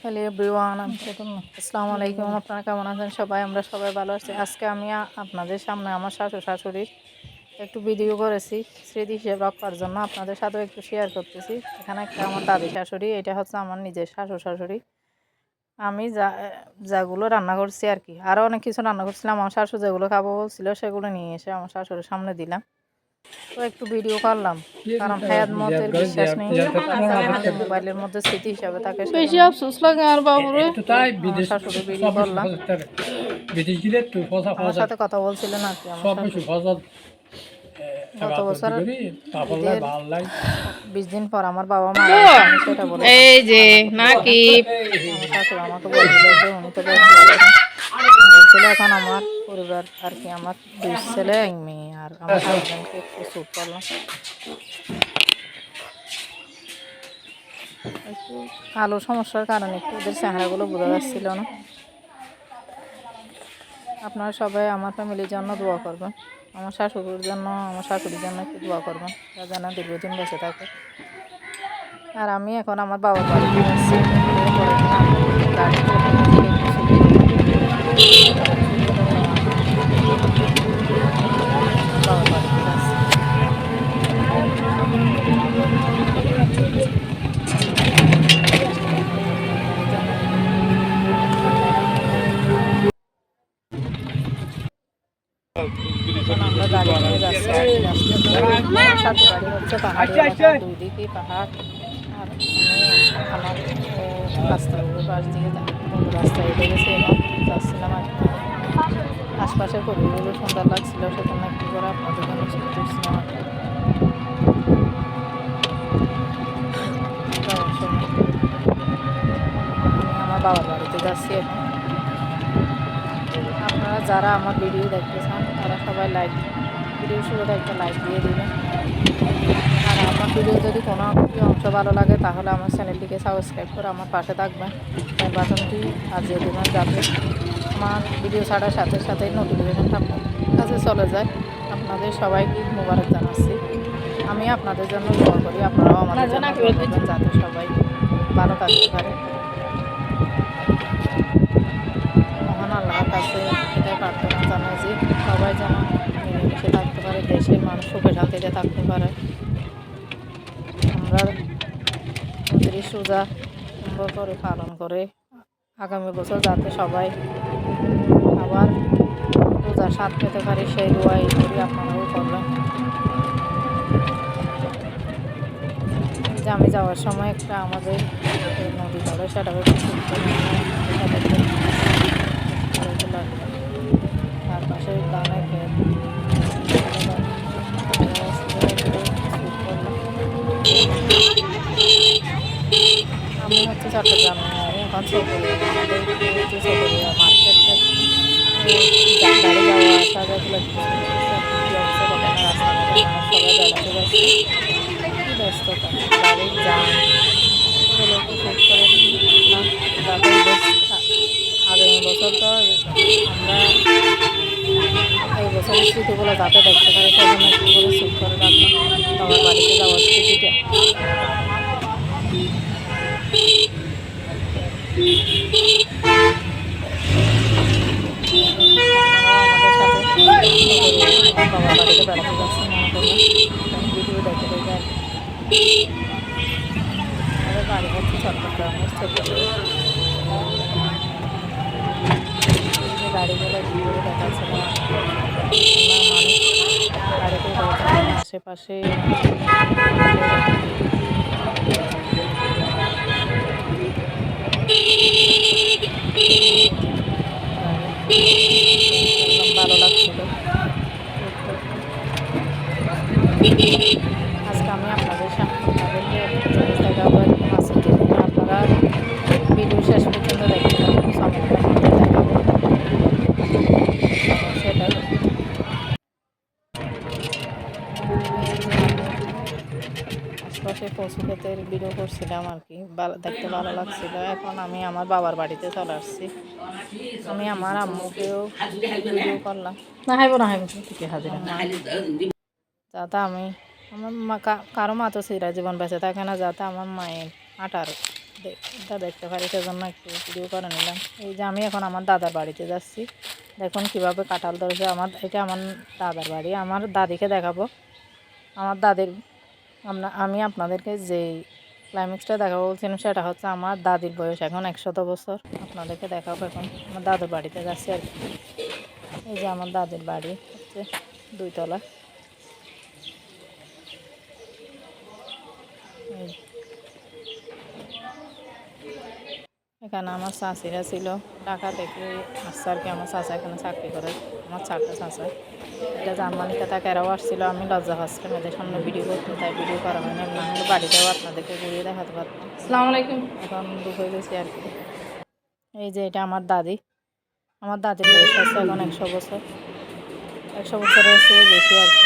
Hello everyone, আসসালামু আলাইকুম। আপনারা কেমন আছেন সবাই? আমরা সবাই ভালো আছি। আজকে আমি আপনাদের সামনে আমার শাশুড়ির একটু ভিডিও করেছি স্মৃতি হিসেবে রাখার জন্য, আপনাদের সাথেও একটু শেয়ার করতেছি। এখানে একটা আমার দাদি শাশুড়ি, এটা হচ্ছে আমার নিজের শাশুড়ি। আমি যাগুলো রান্না করছি আর কি, আরও অনেক কিছু রান্না করছিলাম। আমার শাশুড়ি যেগুলো খাবো বলছিল সেগুলো নিয়ে এসে আমার শাশুড়ির সামনে দিলাম। তো একটু ভিডিও করলাম, কারণ হায়াত মতের বিশ্বাস নেই, তার কারণে আমি মোবাইলের মধ্যে স্মৃতি হিসাবে তাকে বেশি আফসোস লাগে আর বাবুরে। আমার শাশুড়ি ভিডিও করলাম, আমার সাথে কথা বলছিলেন আর কি। আমার গত বছর ঈদের 20 দিন পর আমার বাবা মা সেটা বলে এই যে নাকি আমার শাশুড়ি আমাকে বলছিল যে উনি তো বলছিল এখন আমার পরিবার আর কি, আমার 2 ছেলে 1 মেয়ে, আর আমার হাজব্যান্ডকে একটু শ্যুট করলাম। একটু আলো সমস্যার কারণে একটু ওদের চেহারাগুলো বোঝা যাচ্ছিল না। আপনারা সবাই আমার ফ্যামিলির জন্য দোয়া করবেন, আমার শাশুড়ির জন্য, আমার শাশুড়ির জন্য একটু দোয়া করবেন, তারা যেন দীর্ঘদিন বেঁচে থাকে। আর আমি এখন আমার বাবার বাড়িতে যাচ্ছি। বাবার বাড়িতে যাচ্ছি। আমরা গাড়ি নিয়ে যাচ্ছি। শ্বশুর বাড়ি হচ্ছে পাহাড়ি এলাকা, 2 দিকেই পাহাড়। আর আমার রাস্তার পাশ দিয়ে রাস্তায় উঠে গেছে এবং যাচ্ছিলাম আর কি। আশপাশের পরিবেশগুলো সুন্দর লাগছিল, সেজন্য একটু করে আপনাদের জন্য শ্যুট করছিলাম আর কি। আমি আমার বাবার বাড়িতে যাচ্ছি এখন। আপনারা যারা আমার ভিডিও দেখতে চান তারা সবাই ভিডিও শুরুতে একটা লাইক দিয়ে দেবেন। আর আমার ভিডিও যদি কোনো অংশ ভালো লাগে তাহলে আমার চ্যানেলটিকে সাবস্ক্রাইব করে আমার পাশে থাকবেন, বেল বাটনটি বাজিয়ে দেবেন যাতে আমার ভিডিও ছাড়ার সাথে সাথে নোটিফিকেশনটা আপনার কাছে চলে যায়। আপনাদের সবাইকে মোবারক জানাচ্ছি। আমি আপনাদের জন্য দোয়া করি, আপনারাও আমাদের জন্য দোয়া করবেন যাতে সবাই ভালো থাকতে পারে। মহান আল্লাহর কাছে এটাই প্রার্থনা জানাই যে সবাই যেন মিলেমিশে থাকতে পারে, দেশের মানুষ সুখে শান্তিতে থাকতে পারে। আমরা 29 রোজা সুন্দর করে পালন করে আগামী বছর যাতে সবাই আবার রোজার স্বাদ পেতে পারে সেই দোয়াই করি, আপনারাও করবেন। যে আমি যাওয়ার সময় একটা আমাদের নদী পড়ে, সেটাকে তার পাশে দানা খেয়ে আমি হচ্ছে চট্টগ্রামে, আমি এখন চকরিয়া, আমাদের হচ্ছে চকরিয়া মার্কেটটা গাড়ি যাওয়া আসা যেগুলো কী অবস্থা দেখেন, রাস্তাঘাটে মানুষ সবাই বেড়াতে যাচ্ছে, কী ব্যস্ততা, গাড়ির যান, এগুলো একটু শ্যুট করে না যাতে আগামী বছর তো আমরা এই বছরের স্মৃতিগুলো যাতে দেখতে পারে সেজন্য একটু করে শ্যুট করে রাখলাম বাবার বাড়িতে যাওয়ার স্মৃতিটা। আপনারাও আমাদের সাথে বাবার বাড়িতে বেড়াতে যাচ্ছেন মনে করবেন, ভিডিও দেখে দেখে আর কি। আমাদের বাড়ি হচ্ছে চট্টগ্রামের গাড়িগুলো ঘুরে দেখাচ্ছিলাম, মানুষ গাড়িতে আশেপাশে ভালো লাগছিল। আজকে আমি আপনাদেরকে একটা জিনিস দেখাবো, একদম মাছের জিনিস, আপনারা ভিডিও শেষ পর্যন্ত দেখতে পাবেন, দেখাবো সেটা। আশপাশে কচু ক্ষেতের ভিডিও করছিলাম আর কি, দেখতে ভালো লাগছিল। এখন আমি আমার বাবার বাড়িতে চলে আসছি। আমি আমার আম্মুকেও ভিডিও করলাম, না হাইব ঠিক হাজিরা, যাতে আমি আমার কারো মা তো চিরা জীবন বেঁচে থাকে না, যাতে আমার মায়ের হাঁটার দেখতে পারি, সেজন্য একটু ভিডিও করে নিলাম। এই যে আমি এখন আমার দাদার বাড়িতে যাচ্ছি। দেখুন কিভাবে কাঁঠাল ধরেছে। এটা আমার দাদার বাড়ি। আমার দাদিকে দেখাবো। আমার দাদির আমি আপনাদেরকে যেই ক্লাইম্যাক্সটা দেখাবো বলছিলাম, সেটা হচ্ছে আমার দাদির বয়স এখন 100 বছর। আপনাদেরকে দেখাবো। এখন আমার দাদুর বাড়িতে যাচ্ছি আর কি। এই যে আমার দাদির বাড়ি হচ্ছে 2 তলা। এখানে আমার চাচিরা ছিল, ঢাকা থেকে আসছে আর কি। আমার চাচা এখানে চাকরি করে, আমার চারটা চাচা। এটা জার্মানিতে থাকে, এরাও আসছিল। আমি লজ্জা পাচ্ছিলাম এদের সামনে ভিডিও করতে, তাই ভিডিও করা হয়নি। না হলে বাড়িতেও আপনাদেরকে ঘুরিয়ে দেখাতে পারতাম। আসসালামু আলাইকুম। এখন দুপুর হয়ে গেছি আর কি। এই যে এটা আমার দাদি। আমার দাদির বয়স আছে এখন 100 বছর। 100 বছরের চেয়ে বেশি আর কি।